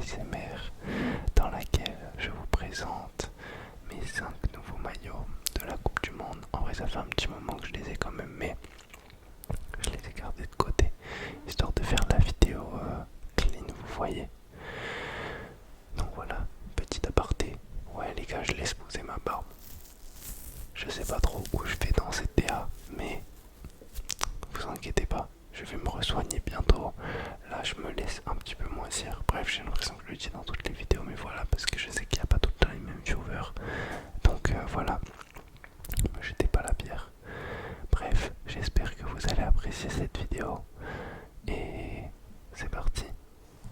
ASMR dans laquelle je vous présente mes 5 nouveaux maillots de la Coupe du Monde. En vrai ça fait un petit moment que je les ai quand même, mais je les ai gardés de côté histoire de faire la vidéo clean, vous voyez. Donc voilà, petit aparté. Ouais les gars, je laisse poser ma barbe. Je sais pas trop où je vais dans cette DA, mais vous inquiétez pas, je vais me re-soigner bientôt. Là je me laisse un petit peu moisir. Bref, j'ai l'impression que je le dis dans toutes les vidéos, mais voilà, parce que je sais qu'il n'y a pas tout le temps les mêmes viewers. Donc voilà, me jetez pas la bière. Bref, j'espère que vous allez apprécier cette vidéo. Et c'est parti.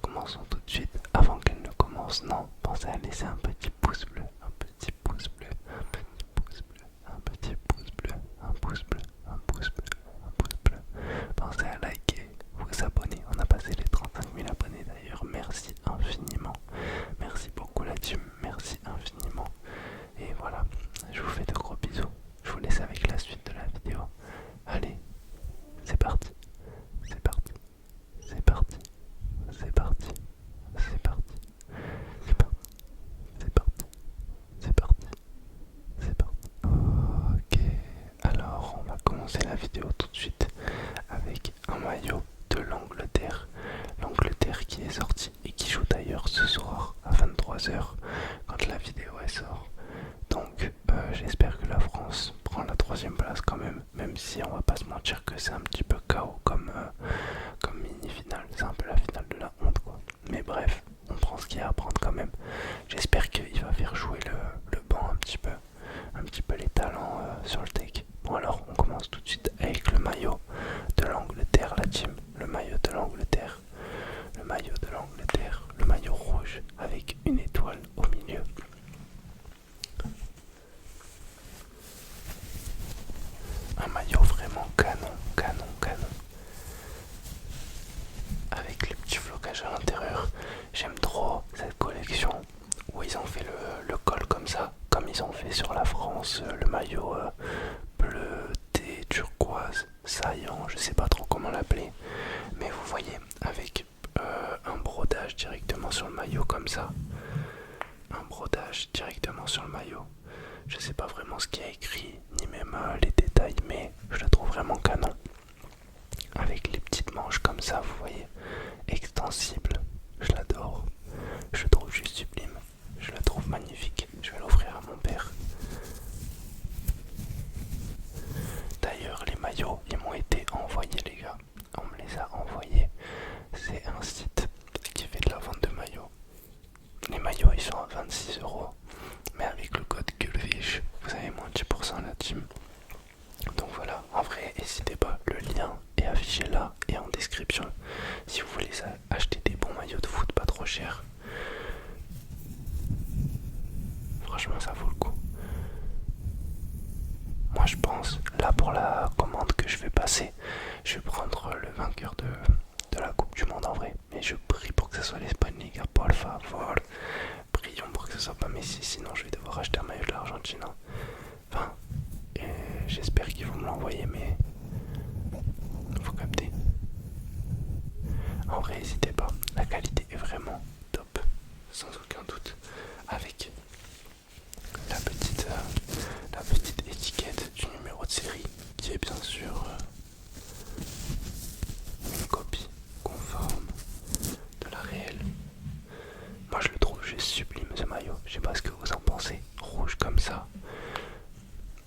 Commençons tout de suite. Avant qu'elle ne commence, non, pensez à laisser un petit pouce bleu, un petit pouce bleu, un petit pouce bleu, un petit pouce bleu, un pouce bleu, un pouce bleu, un pouce bleu. Pensez à liker, vous abonner. On a passé les 35 000 abonnés d'ailleurs. Merci infiniment. Merci beaucoup la team. Merci infiniment. Et voilà, je vous fais de gros bisous. Je vous laisse avec la suite de la vidéo. Allez, c'est parti. C'est parti. C'est parti. C'est parti. C'est parti. C'est parti. C'est parti. C'est parti. C'est parti. Ok. Alors, on va commencer la vidéo tout de suite avec un maillot de l'Angleterre. L'Angleterre qui est sorti et qui joue d'ailleurs ce soir à 23 h quand la vidéo elle sort. Donc j'espère que la France prend la 3e place quand même, même si on va pas se mentir que c'est un petit peu chaos comme mini-finale. C'est un peu la finale de la honte quoi. Mais bref, on prend ce qu'il y a à prendre quand même. J'espère qu'il va faire jouer le banc un petit peu les talents sur le deck. Bon alors on commence tout de suite avec le maillot de l'Angleterre, la team. Le maillot de l'Angleterre. Le maillot de l'Angleterre. Le maillot rouge avec une étoile au milieu. Un maillot vraiment canon, canon, canon. Avec les petits flocages à l'intérieur. J'aime trop cette collection où ils ont fait le col comme ça, comme ils ont fait sur la France, le maillot bleu, thé, turquoise, saillant, je sais pas trop comment l'appeler. Mais vous voyez, avec un brodage directement sur le maillot comme ça. Un brodage directement sur le maillot. Je sais pas vraiment ce qu'il y a écrit, ni même les détails, mais je la trouve vraiment canon. Avec les petites manches comme ça, vous voyez, extensibles. Je l'adore. Je la trouve juste sublime. Je la trouve magnifique. Je vais l'offrir à mon père. D'ailleurs, les maillots, ils m'ont été envoyés, les gars. On me les a envoyés. C'est un site qui fait de la vente de maillots. Les maillots, ils sont à 26 €. Mais avec le code Gulfish, vous avez moins de 10% la team. Donc voilà, en vrai, n'hésitez pas, le lien est affiché là et en description. Si vous voulez acheter des bons maillots de foot pas trop chers, franchement ça vaut le coup. Moi je pense, là pour la commande que je vais passer, je vais prendre le vainqueur de la Coupe du Monde en vrai. Mais je prie pour que ce soit l'Espagne, les gars, por favor. Prions pour que ce soit pas Messi, sinon je vais devoir acheter un maillot de l'Argentine. Enfin, j'espère qu'ils vont me l'envoyer, mais faut capter. En vrai, n'hésitez pas, la qualité est vraiment top, sans aucun doute. Avec la petite étiquette du numéro de série, qui est bien sûr une copie conforme de la réelle. Moi je le trouve juste sublime ce maillot, je sais pas ce que vous en pensez. Rouge comme ça,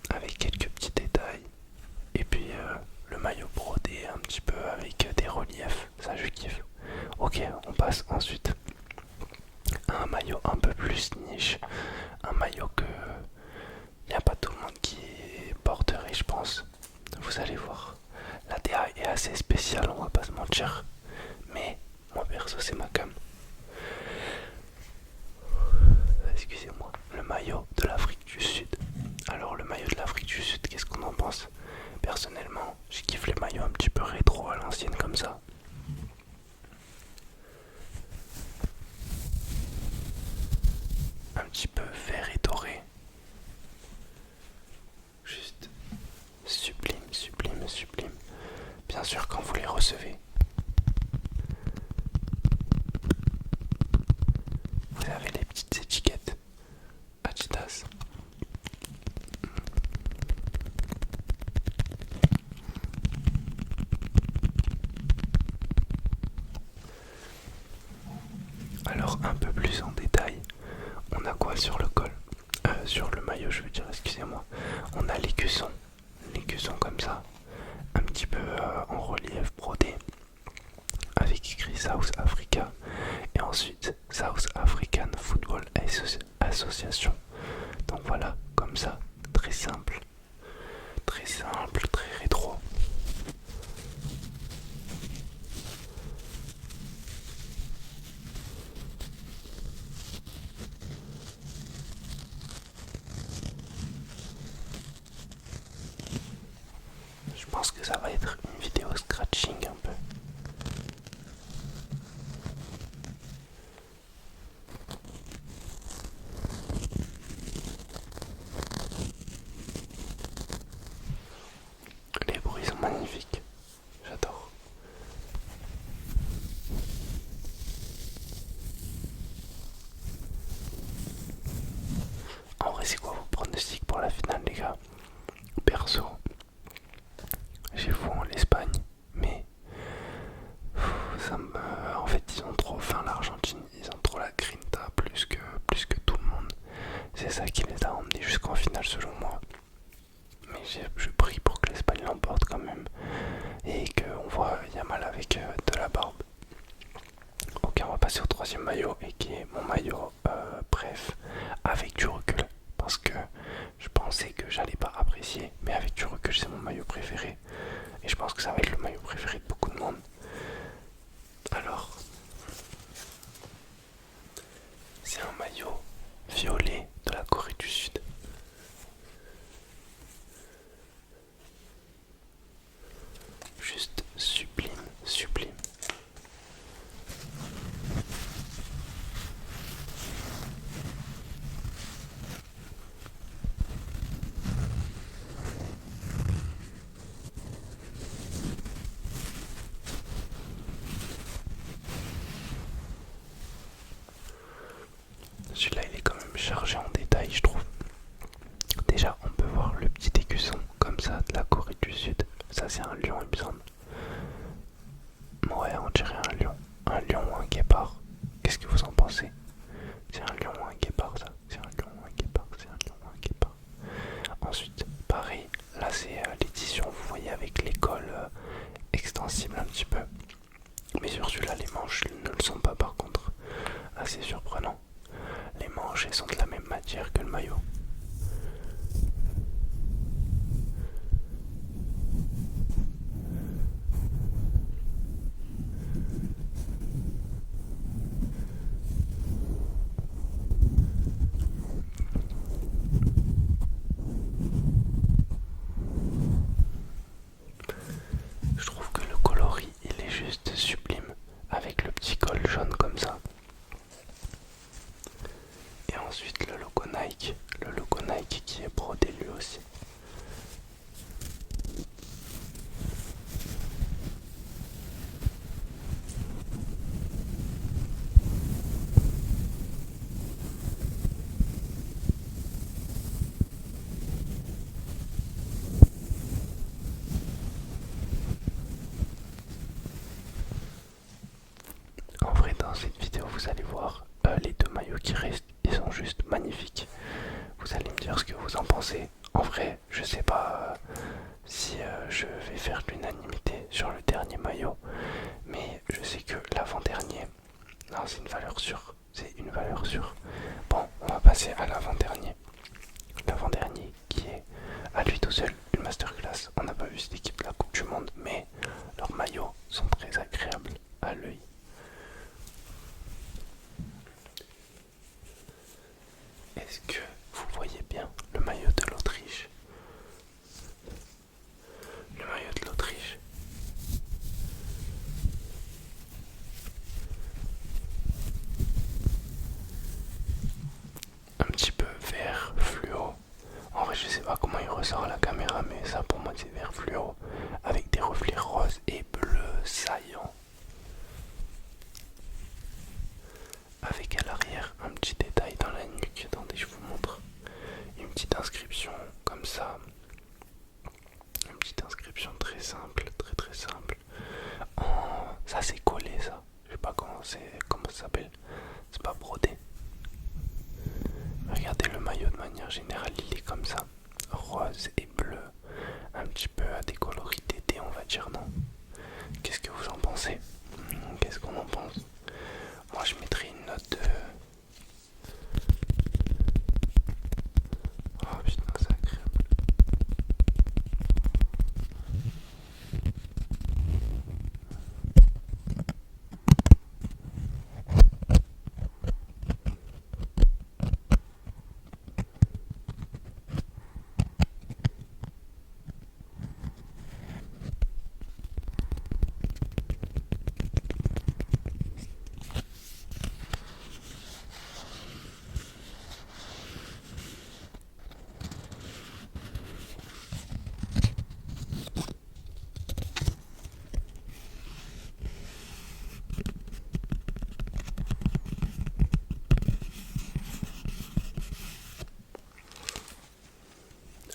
avec quelques petits détails. Et puis le maillot brodé un petit peu avec des reliefs, ça je kiffe. Ok, on passe ensuite à un maillot un peu plus niche. Un maillot que il n'y a pas tout le monde qui porterait je pense. Vous allez voir. La DA est assez spéciale, on va pas se mentir. Mais moi perso c'est ma cam. Excusez-moi. Le maillot de l'Afrique du Sud. Alors le maillot de l'Afrique du Sud, qu'est-ce qu'on en pense? Personnellement, je kiffe les maillots un petit peu rétro à l'ancienne comme ça. Un petit peu vert et doré. Juste sublime, sublime, sublime. Bien sûr quand vous les recevez, plus en détail, on a quoi sur le col, sur le maillot je veux dire, excusez-moi. On a les cuissons comme ça, un petit peu en relief brodé, avec écrit South Africa, et ensuite South African Football Association. Donc voilà, comme ça, très simple, très rétro. Je pense que ça va être une vidéo scratching un peu. Les bruits sont magnifiques, j'adore. En vrai, c'est quoi vos pronostics pour la finale, les gars? Perso, j'ai foi en l'Espagne, mais ça me... En fait, ils ont trop faim, l'Argentine, ils ont trop la grinta plus que tout le monde. C'est ça qui les a emmenés jusqu'en finale selon moi. Mais je prie pour que l'Espagne l'emporte quand même. Et qu'on voit Yamal avec de la barbe. Ok, on va passer au troisième maillot, et qui est mon maillot bref, avec du recul. Parce que je pensais que j'allais pas apprécier, mais avec du recul c'est mon maillot préféré. Et je pense que ça va être le maillot préféré de beaucoup de monde. Alors, c'est un maillot violet de la Corée du Sud. Juste sublime, sublime. Celui-là il est quand même chargé en détails, je trouve. Déjà on peut voir le petit écusson comme ça de la Corée du Sud. Ça c'est un lion il me semble. Ouais, on dirait un lion. Un lion ou un guépard. Qu'est-ce que vous en pensez? C'est un lion ou un guépard ça? C'est un lion ou un guépard? C'est un lion ou un guépard? Ensuite, pareil, là c'est l'édition, vous voyez, avec l'école extensible un petit peu. Mais sur celui-là, les manches ne le sont pas par contre. Assez surprenant. Les manches, elles sont de la même matière que le maillot. Je trouve que le coloris, il est juste sublime. Avec le petit col jaune comme ça. Et ensuite le logo Nike. Le logo Nike qui est brodé lui aussi. En vrai, dans cette vidéo, vous allez voir les deux maillots qui restent. Ils sont juste magnifiques. Vous allez me dire ce que vous en pensez. En vrai, je sais pas si je vais faire l'unanimité sur le dernier maillot. Mais je sais que l'avant-dernier, non, c'est une valeur sûre. C'est une valeur sûre. Bon, on va passer à l'avant-dernier. L'avant-dernier qui est à lui tout seul une masterclass. On n'a pas vu cette équipe de la Coupe du Monde, mais leurs maillots sont très agréables à l'œil. Est-ce que vous voyez bien le maillot de l'Autriche? Le maillot de l'Autriche. Un petit peu vert fluo. En vrai, je sais pas comment il ressort à la caméra, mais ça pour moi c'est vert fluo avec des reflets roses et bleus saillants. Avec à l'arrière un petit détail dans la nuque. Attendez, je vous montre. Une petite inscription comme ça. Une petite inscription très simple, très simple. Ça c'est collé ça. Je sais pas comment ça s'appelle. C'est pas brodé, manière générale, il est comme ça, rose et bleu, un petit peu à des coloris d'été, on va dire, non? Qu'est-ce que vous en pensez? Qu'est-ce qu'on en pense? Moi, je mettrais une note de... Oh putain, c'est agréable.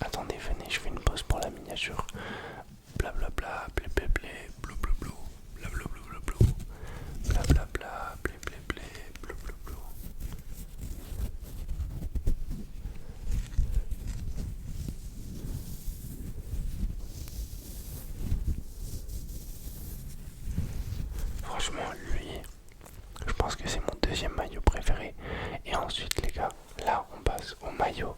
Attendez, venez, je fais une pause pour la miniature. Blablabla, blé blé blé, blou blou blou, blablabla blou blou, blablabla, blé blé blé, blou blou blou. Franchement, lui, je pense que c'est mon deuxième maillot préféré. Et ensuite, les gars, là, on passe au maillot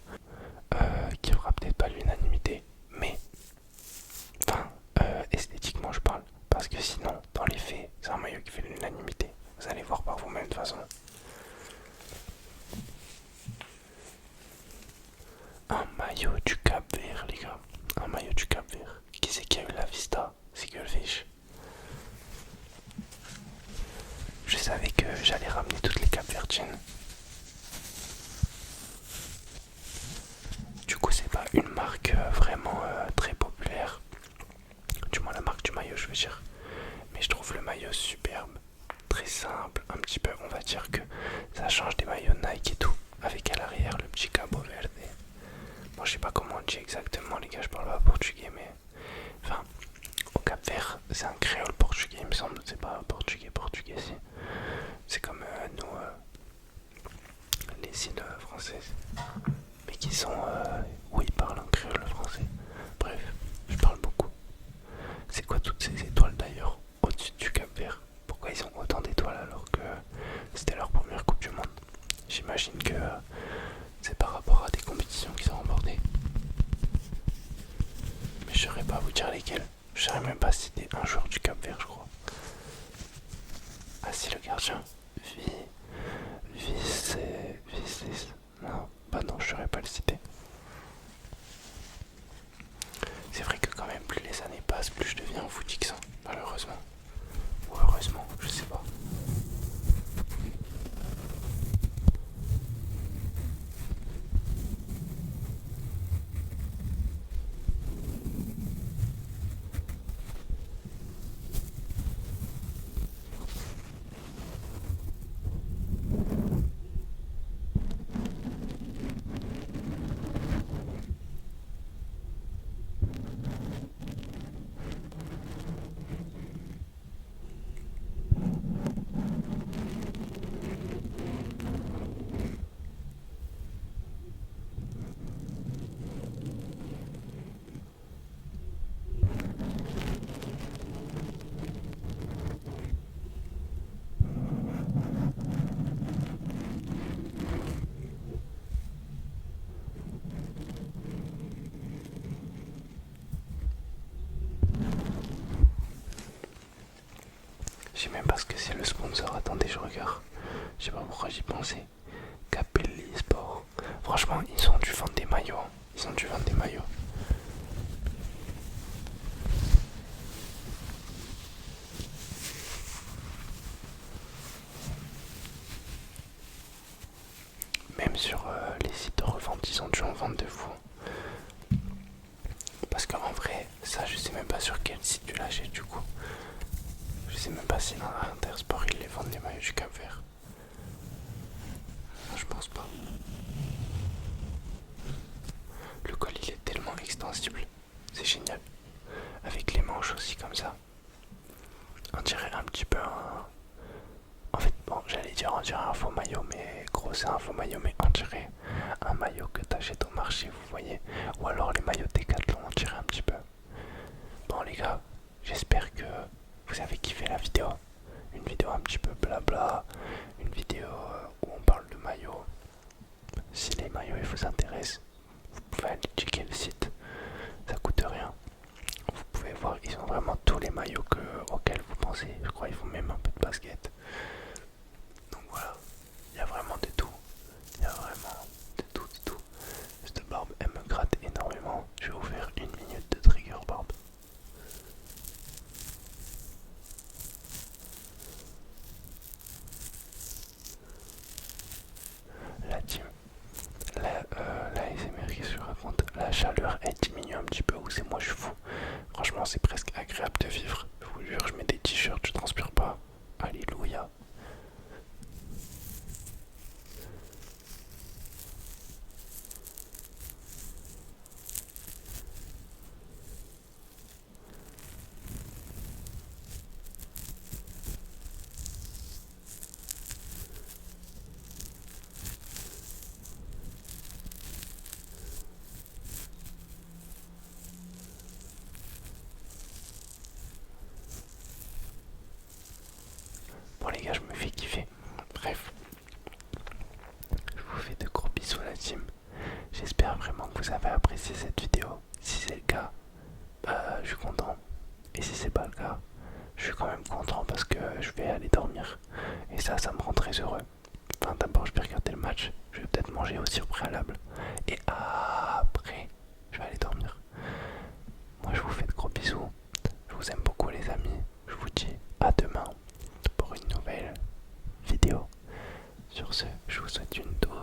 qui fera peut-être pas l'unanimité, mais enfin, esthétiquement, je parle. Parce que sinon, dans les faits, c'est un maillot qui fait l'unanimité. Vous allez voir par vous-même de toute façon. Un maillot du Cap Vert, les gars. Un maillot du Cap Vert. Qui c'est qui a eu la vista? C'est Gullfish. Je savais que j'allais ramener toutes les Cap-Verdiennes. Du coup, c'est pas une marque vraiment très populaire. Du moins, la marque du maillot, je veux dire. Mais je trouve le maillot superbe. Très simple. Un petit peu, on va dire que ça change des maillots Nike et tout. Avec à l'arrière le petit Cabo Verde. Bon, je sais pas comment on dit exactement, les gars, je parle pas portugais, mais. Enfin, au Cap Vert, c'est un créole portugais, il me semble. C'est pas portugais, si. C'est comme nous, les îles françaises. Mais qui sont. Oui, ils parlent en créole français. Bref, je parle beaucoup. C'est quoi toutes ces étoiles d'ailleurs au-dessus du Cap Vert? Pourquoi ils ont autant d'étoiles alors que c'était leur première Coupe du Monde? J'imagine que c'est par rapport à des compétitions qu'ils ont remportées. Mais je saurais pas vous dire lesquelles. Je saurais même pas si c'était un joueur du Cap Vert, je crois. Ah si, le gardien. Vice. Non, bah non, je saurais pas le citer. C'est vrai que quand même, plus les années passent, plus je deviens footix, malheureusement. Ou heureusement, je sais pas. Je sais même pas ce que c'est le sponsor. Attendez, je regarde. Je sais pas pourquoi j'y pensais. Capelli Sport. Franchement, ils ont dû vendre des maillots. Ils ont dû vendre des maillots. Même sur les sites de revente, ils ont dû en vendre de fou. Parce qu'en vrai, ça, je sais même pas sur quel site tu l'achètes du coup. Je sais même pas si dans Intersport ils les vendent les maillots du Cap Vert. Non, je pense pas. Le col il est tellement extensible. C'est génial. Avec les manches aussi comme ça. On dirait un petit peu un... En fait, bon, j'allais dire on dirait un faux maillot, mais gros, euros, c'est un faux maillot, mais on dirait un maillot que t'achètes au marché, vous voyez. Ou alors les maillots Decathlon, on dirait un petit peu. Bon les gars, j'espère que vous avez kiffé la vidéo. Une vidéo un petit peu blabla, une vidéo où on parle de maillots. Si les maillots ils vous intéressent, vous pouvez aller checker le site, ça coûte rien. Vous pouvez voir, ils ont vraiment tous les maillots auxquels vous pensez. Je crois qu'ils font même un peu de basket. Donc voilà, il y a vraiment de tout. Il y a vraiment de tout, de tout. Cette barbe, elle me gratte énormément. Je vais vous faire une minute de trigger barbe. La team, la ASMR qui se raconte, la chaleur elle diminue un petit peu ou c'est moi je suis fou. Franchement c'est presque agréable de vivre. Je vous jure, je mets des t-shirts, je transpire pas. Alléluia. Bon les gars, je me fais kiffer. Bref, je vous fais de gros bisous la team. J'espère vraiment que vous avez apprécié cette vidéo. Si c'est le cas, je suis content. Et si c'est pas le cas, je suis quand même content parce que je vais aller dormir. Et ça me rend très heureux. Enfin d'abord je vais regarder le match. Je vais peut-être manger aussi au préalable. Et après, je vais aller dormir. Moi je vous fais de gros bisous. Je vous aime beaucoup les amis. Je vous dis à demain pour une nouvelle vidéo. Sur ce, je vous souhaite une dose